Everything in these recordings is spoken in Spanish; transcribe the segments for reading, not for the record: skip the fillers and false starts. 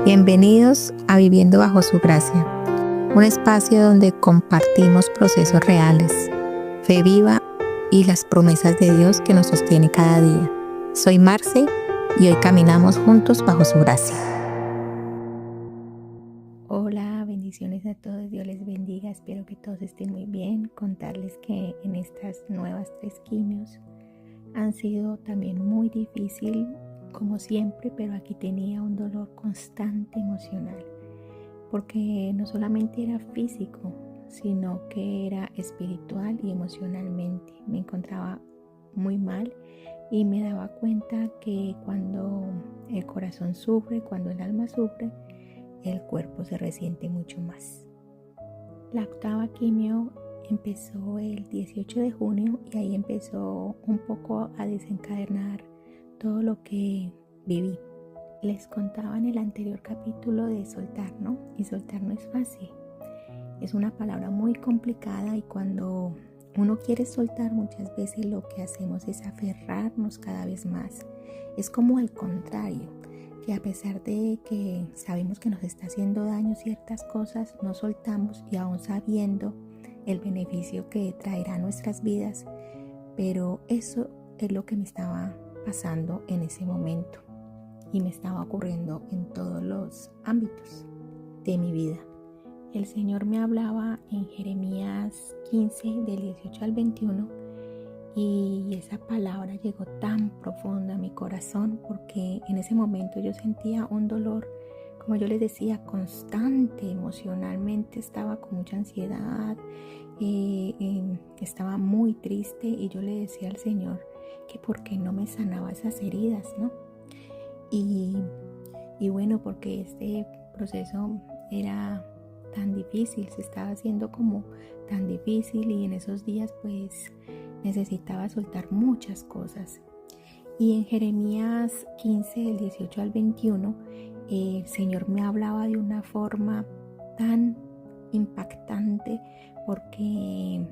Bienvenidos a Viviendo Bajo Su Gracia, un espacio donde compartimos procesos reales, fe viva y las promesas de Dios que nos sostiene cada día. Soy Marce y hoy caminamos juntos bajo su gracia. Hola, bendiciones a todos, Dios les bendiga, espero que todos estén muy bien. Contarles que en estas nuevas 3 quimios han sido también muy difícil, como siempre, pero aquí tenía un dolor constante emocional, porque no solamente era físico, sino que era espiritual y emocionalmente. Me encontraba muy mal y me daba cuenta que cuando el corazón sufre, cuando el alma sufre, el cuerpo se resiente mucho más. La 8ª quimio empezó el 18 de junio y ahí empezó un poco a desencadenar todo lo que viví. Les contaba en el anterior capítulo de soltar, ¿no? Y soltar no es fácil. Es una palabra muy complicada y cuando uno quiere soltar, muchas veces lo que hacemos es aferrarnos cada vez más. Es como al contrario, que a pesar de que sabemos que nos está haciendo daño ciertas cosas, no soltamos y aún sabiendo el beneficio que traerá a nuestras vidas, pero eso es lo que me estaba pasando en ese momento y me estaba ocurriendo en todos los ámbitos de mi vida. El Señor me hablaba en Jeremías 15 del 18 al 21 y esa palabra llegó tan profunda a mi corazón porque en ese momento yo sentía un dolor, como yo les decía, constante. Emocionalmente estaba con mucha ansiedad, estaba muy triste y yo le decía al Señor que por qué no me sanaba esas heridas, ¿no? Y bueno, porque este proceso era tan difícil, se estaba haciendo como tan difícil y en esos días pues necesitaba soltar muchas cosas. Y en Jeremías 15, del 18 al 21, el Señor me hablaba de una forma tan impactante porque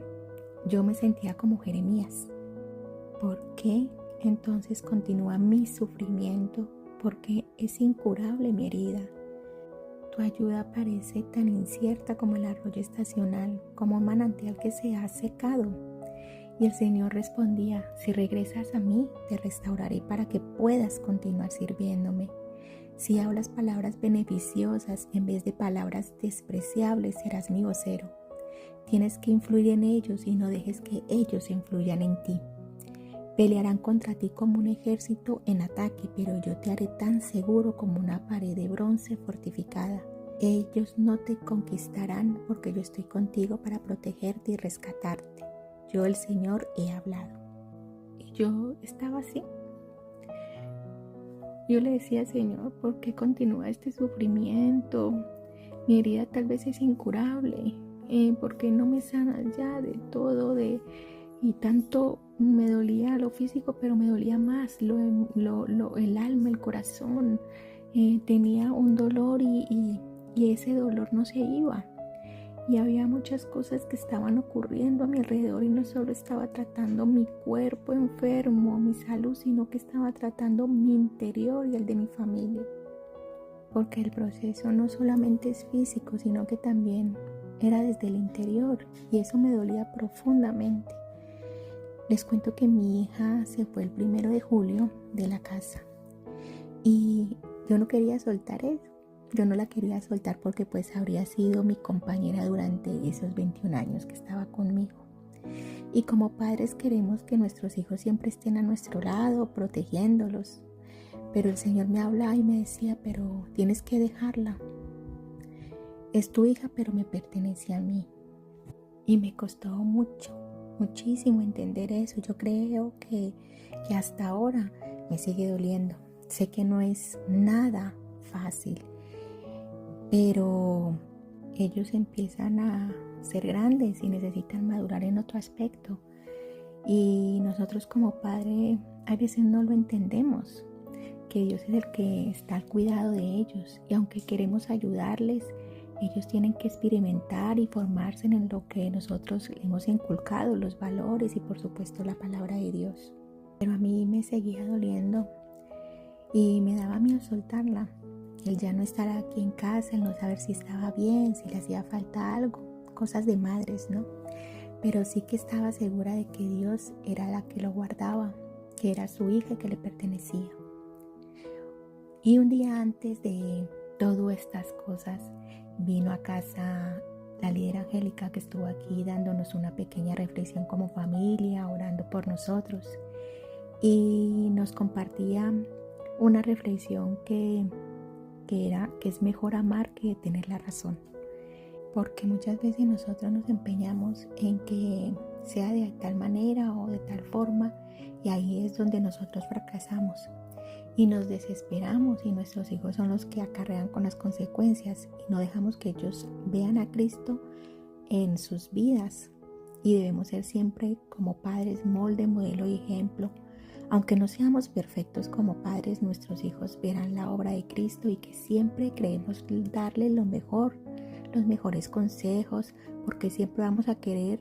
yo me sentía como Jeremías. ¿Por qué entonces continúa mi sufrimiento? Porque es incurable mi herida. Tu ayuda parece tan incierta como el arroyo estacional, como un manantial que se ha secado. Y el Señor respondía: si regresas a mí, te restauraré para que puedas continuar sirviéndome. Si hablas palabras beneficiosas en vez de palabras despreciables, serás mi vocero. Tienes que influir en ellos y no dejes que ellos influyan en ti. Pelearán contra ti como un ejército en ataque, pero yo te haré tan seguro como una pared de bronce fortificada. Ellos no te conquistarán porque yo estoy contigo para protegerte y rescatarte. Yo, el Señor, he hablado. Y yo estaba así. Yo le decía: Señor, ¿por qué continúa este sufrimiento? Mi herida tal vez es incurable. ¿Por qué no me sanas ya de todo? Y tanto me dolía lo físico, pero me dolía más el alma, el corazón. Tenía un dolor y ese dolor no se iba. Y había muchas cosas que estaban ocurriendo a mi alrededor y no solo estaba tratando mi cuerpo enfermo, mi salud, sino que estaba tratando mi interior y el de mi familia. Porque el proceso no solamente es físico, sino que también era desde el interior y eso me dolía profundamente. Les cuento que mi hija se fue el 1 de julio de la casa y yo no quería soltar eso. Yo no la quería soltar porque pues habría sido mi compañera durante esos 21 años que estaba conmigo. Y como padres queremos que nuestros hijos siempre estén a nuestro lado, protegiéndolos. Pero el Señor me hablaba y me decía: pero tienes que dejarla. Es tu hija, pero me pertenece a mí. Y me costó muchísimo entender eso. Yo creo que hasta ahora me sigue doliendo. Sé que no es nada fácil. Pero ellos empiezan a ser grandes y necesitan madurar en otro aspecto. Y nosotros como padre a veces no lo entendemos, que Dios es el que está al cuidado de ellos. Y aunque queremos ayudarles, ellos tienen que experimentar y formarse en lo que nosotros hemos inculcado, los valores y por supuesto la palabra de Dios. Pero a mí me seguía doliendo y me daba miedo soltarla. el ya no estar aquí en casa, el no saber si estaba bien, si le hacía falta algo, cosas de madres, ¿no? Pero sí que estaba segura de que Dios era la que lo guardaba, que era su hija y que le pertenecía. Y un día antes de todas estas cosas, vino a casa la líder Angélica, que estuvo aquí dándonos una pequeña reflexión como familia, orando por nosotros. Y nos compartía una reflexión que es mejor amar que tener la razón. Porque muchas veces nosotros nos empeñamos en que sea de tal manera o de tal forma, y ahí es donde nosotros fracasamos y nos desesperamos, y nuestros hijos son los que acarrean con las consecuencias, y no dejamos que ellos vean a Cristo en sus vidas. Y debemos ser siempre como padres molde, modelo y ejemplo. Aunque no seamos perfectos como padres, nuestros hijos verán la obra de Cristo, y que siempre creemos darle lo mejor, los mejores consejos, porque siempre vamos a querer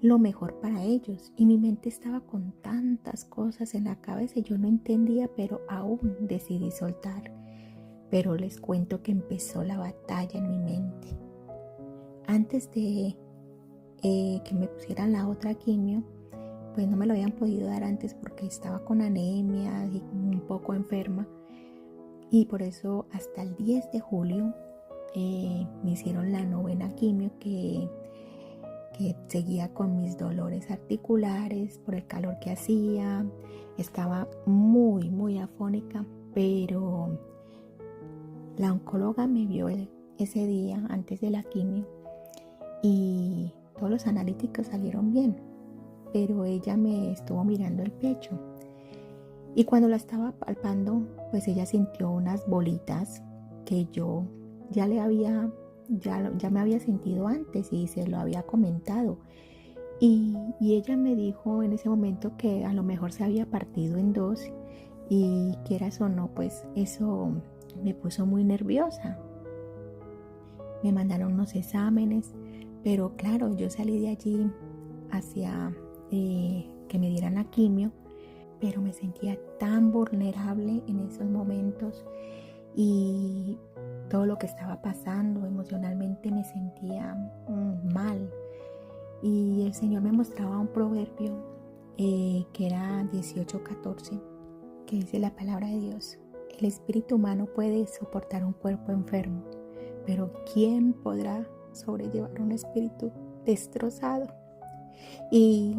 lo mejor para ellos. Y mi mente estaba con tantas cosas en la cabeza y yo no entendía, pero aún decidí soltar. Pero les cuento que empezó la batalla en mi mente. Antes de que me pusieran la otra quimio, pues no me lo habían podido dar antes porque estaba con anemia y un poco enferma, y por eso hasta el 10 de julio me hicieron la 9ª quimio, que seguía con mis dolores articulares por el calor que hacía. Estaba muy afónica, pero la oncóloga me vio ese día antes de la quimio y todos los analíticos salieron bien, pero ella me estuvo mirando el pecho, y cuando la estaba palpando, pues ella sintió unas bolitas que yo ya me había sentido antes y se lo había comentado, y ella me dijo en ese momento que a lo mejor se había partido en dos, y quieras o no, pues eso me puso muy nerviosa. Me mandaron unos exámenes, pero claro, yo salí de allí hacia que me dieran la quimio, pero me sentía tan vulnerable en esos momentos, y todo lo que estaba pasando emocionalmente me sentía mal. Y el Señor me mostraba un proverbio que era 18:14, que dice la palabra de Dios: el espíritu humano puede soportar un cuerpo enfermo, pero ¿quién podrá sobrellevar un espíritu destrozado? Y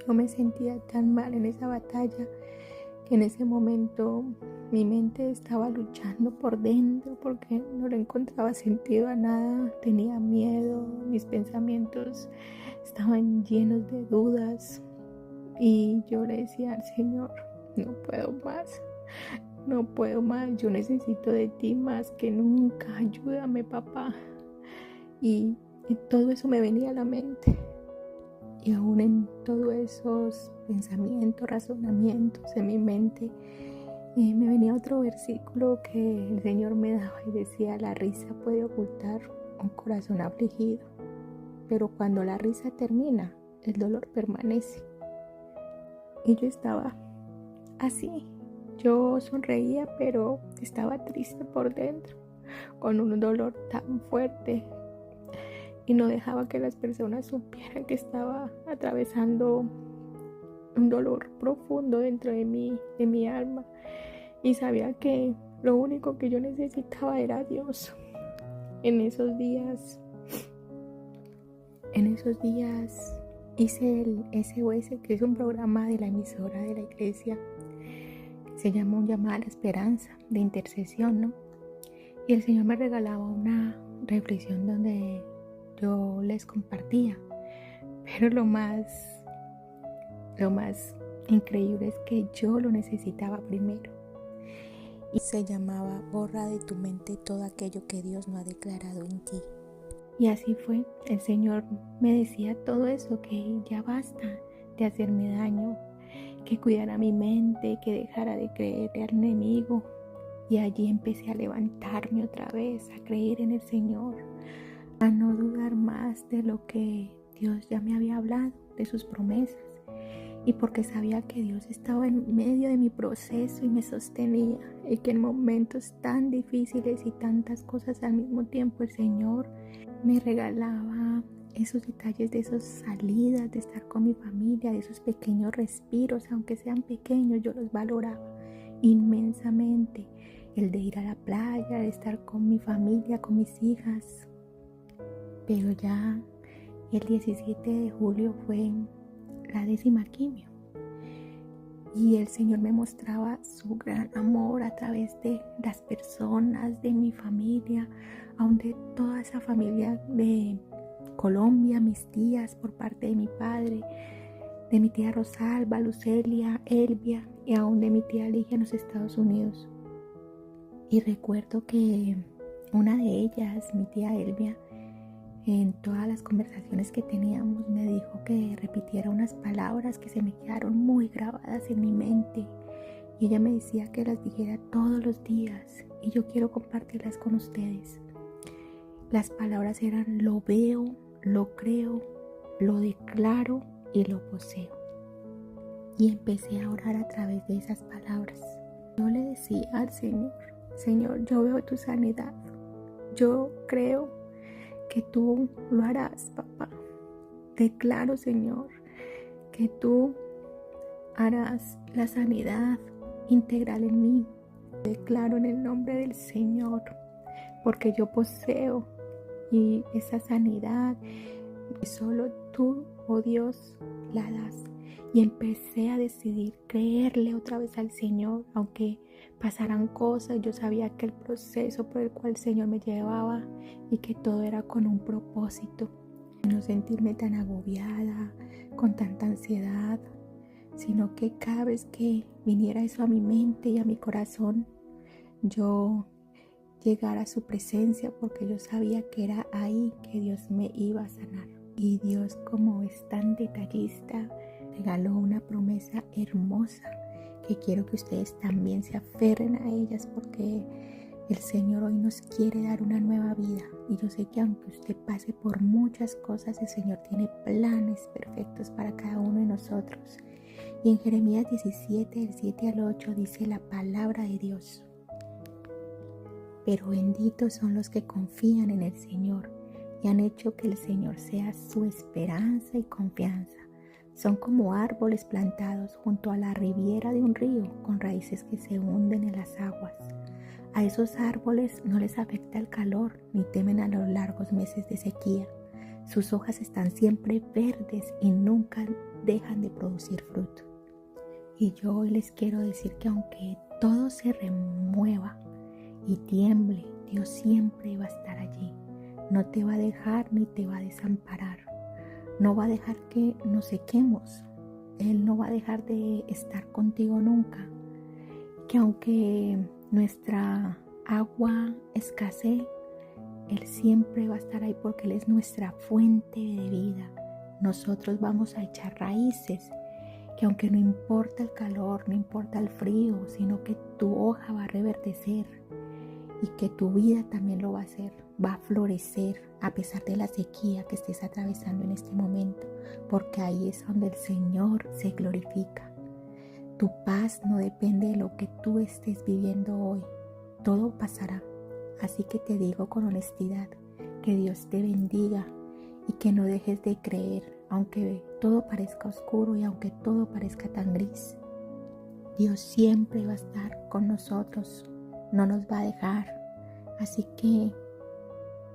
yo me sentía tan mal en esa batalla que en ese momento mi mente estaba luchando por dentro porque no le encontraba sentido a nada. Tenía miedo, mis pensamientos estaban llenos de dudas, y yo le decía al Señor: no puedo más, yo necesito de ti más que nunca, ayúdame, papá. Y todo eso me venía a la mente. Y aún en todos esos pensamientos, razonamientos en mi mente, me venía otro versículo que el Señor me daba y decía: la risa puede ocultar un corazón afligido, pero cuando la risa termina, el dolor permanece. Y yo estaba así. Yo sonreía, pero estaba triste por dentro, con un dolor tan fuerte, y no dejaba que las personas supieran que estaba atravesando un dolor profundo dentro de mi alma, y sabía que lo único que yo necesitaba era a Dios. En esos días hice el SOS, que es un programa de la emisora de la iglesia, que se llama Un Llamado a la Esperanza, de intercesión, ¿no? Y el Señor me regalaba una reflexión donde yo les compartía, pero lo más increíble es que yo lo necesitaba primero. Y se llamaba: borra de tu mente todo aquello que Dios no ha declarado en ti. Y así fue. El Señor me decía todo eso, que ya basta de hacerme daño, que cuidara mi mente, que dejara de creerle al enemigo. Y allí empecé a levantarme otra vez, a creer en el Señor, a no dudar más de lo que Dios ya me había hablado, de sus promesas. y porque sabía que Dios estaba en medio de mi proceso y me sostenía, y que en momentos tan difíciles y tantas cosas al mismo tiempo el Señor me regalaba esos detalles de esas salidas, de estar con mi familia, de esos pequeños respiros, aunque sean pequeños, yo los valoraba inmensamente. El de ir a la playa, de estar con mi familia, con mis hijas. Pero ya el 17 de julio fue la 10ª quimio. Y el Señor me mostraba su gran amor a través de las personas, de mi familia, aún de toda esa familia de Colombia, mis tías por parte de mi padre, de mi tía Rosalba, Lucelia, Elvia y aún de mi tía Ligia en los Estados Unidos. Y recuerdo que una de ellas, mi tía Elvia, en todas las conversaciones que teníamos me dijo que repitiera unas palabras que se me quedaron muy grabadas en mi mente, y ella me decía que las dijera todos los días, y yo quiero compartirlas con ustedes. Las palabras eran: lo veo, lo creo, lo declaro y lo poseo. Y empecé a orar a través de esas palabras. Yo le decía al Señor: Señor, yo veo tu sanidad, yo creo que tú lo harás, papá. Declaro, Señor, que tú harás la sanidad integral en mí. Declaro en el nombre del Señor, porque yo poseo y esa sanidad solo tú, oh Dios, la das. Y empecé a decidir creerle otra vez al Señor, aunque pasaran cosas. Yo sabía que el proceso por el cual el Señor me llevaba y que todo era con un propósito. No sentirme tan agobiada, con tanta ansiedad, sino que cada vez que viniera eso a mi mente y a mi corazón, yo llegara a su presencia, porque yo sabía que era ahí que Dios me iba a sanar. Y Dios, como es tan detallista, regaló una promesa hermosa que quiero que ustedes también se aferren a ellas, porque el Señor hoy nos quiere dar una nueva vida. Y yo sé que aunque usted pase por muchas cosas, el Señor tiene planes perfectos para cada uno de nosotros. Y en Jeremías 17, del 7 al 8 dice la palabra de Dios: pero benditos son los que confían en el Señor y han hecho que el Señor sea su esperanza y confianza. Son como árboles plantados junto a la riviera de un río, con raíces que se hunden en las aguas. A esos árboles no les afecta el calor, ni temen a los largos meses de sequía. Sus hojas están siempre verdes y nunca dejan de producir fruto. Y yo hoy les quiero decir que aunque todo se remueva y tiemble, Dios siempre va a estar allí. No te va a dejar ni te va a desamparar. No va a dejar que nos sequemos. Él no va a dejar de estar contigo nunca. Que aunque nuestra agua escasee, Él siempre va a estar ahí, porque Él es nuestra fuente de vida. Nosotros vamos a echar raíces, que aunque no importa el calor, no importa el frío, sino que tu hoja va a reverdecer y que tu vida también lo va a hacer. Va a florecer a pesar de la sequía que estés atravesando en este momento, porque ahí es donde el Señor se glorifica. Tu paz no depende de lo que tú estés viviendo hoy. Todo pasará. Así que te digo con honestidad, que Dios te bendiga y que no dejes de creer, aunque todo parezca oscuro y aunque todo parezca tan gris. Dios siempre va a estar con nosotros, no nos va a dejar. Así que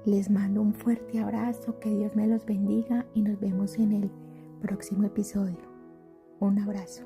les mando un fuerte abrazo, que Dios me los bendiga y nos vemos en el próximo episodio. Un abrazo.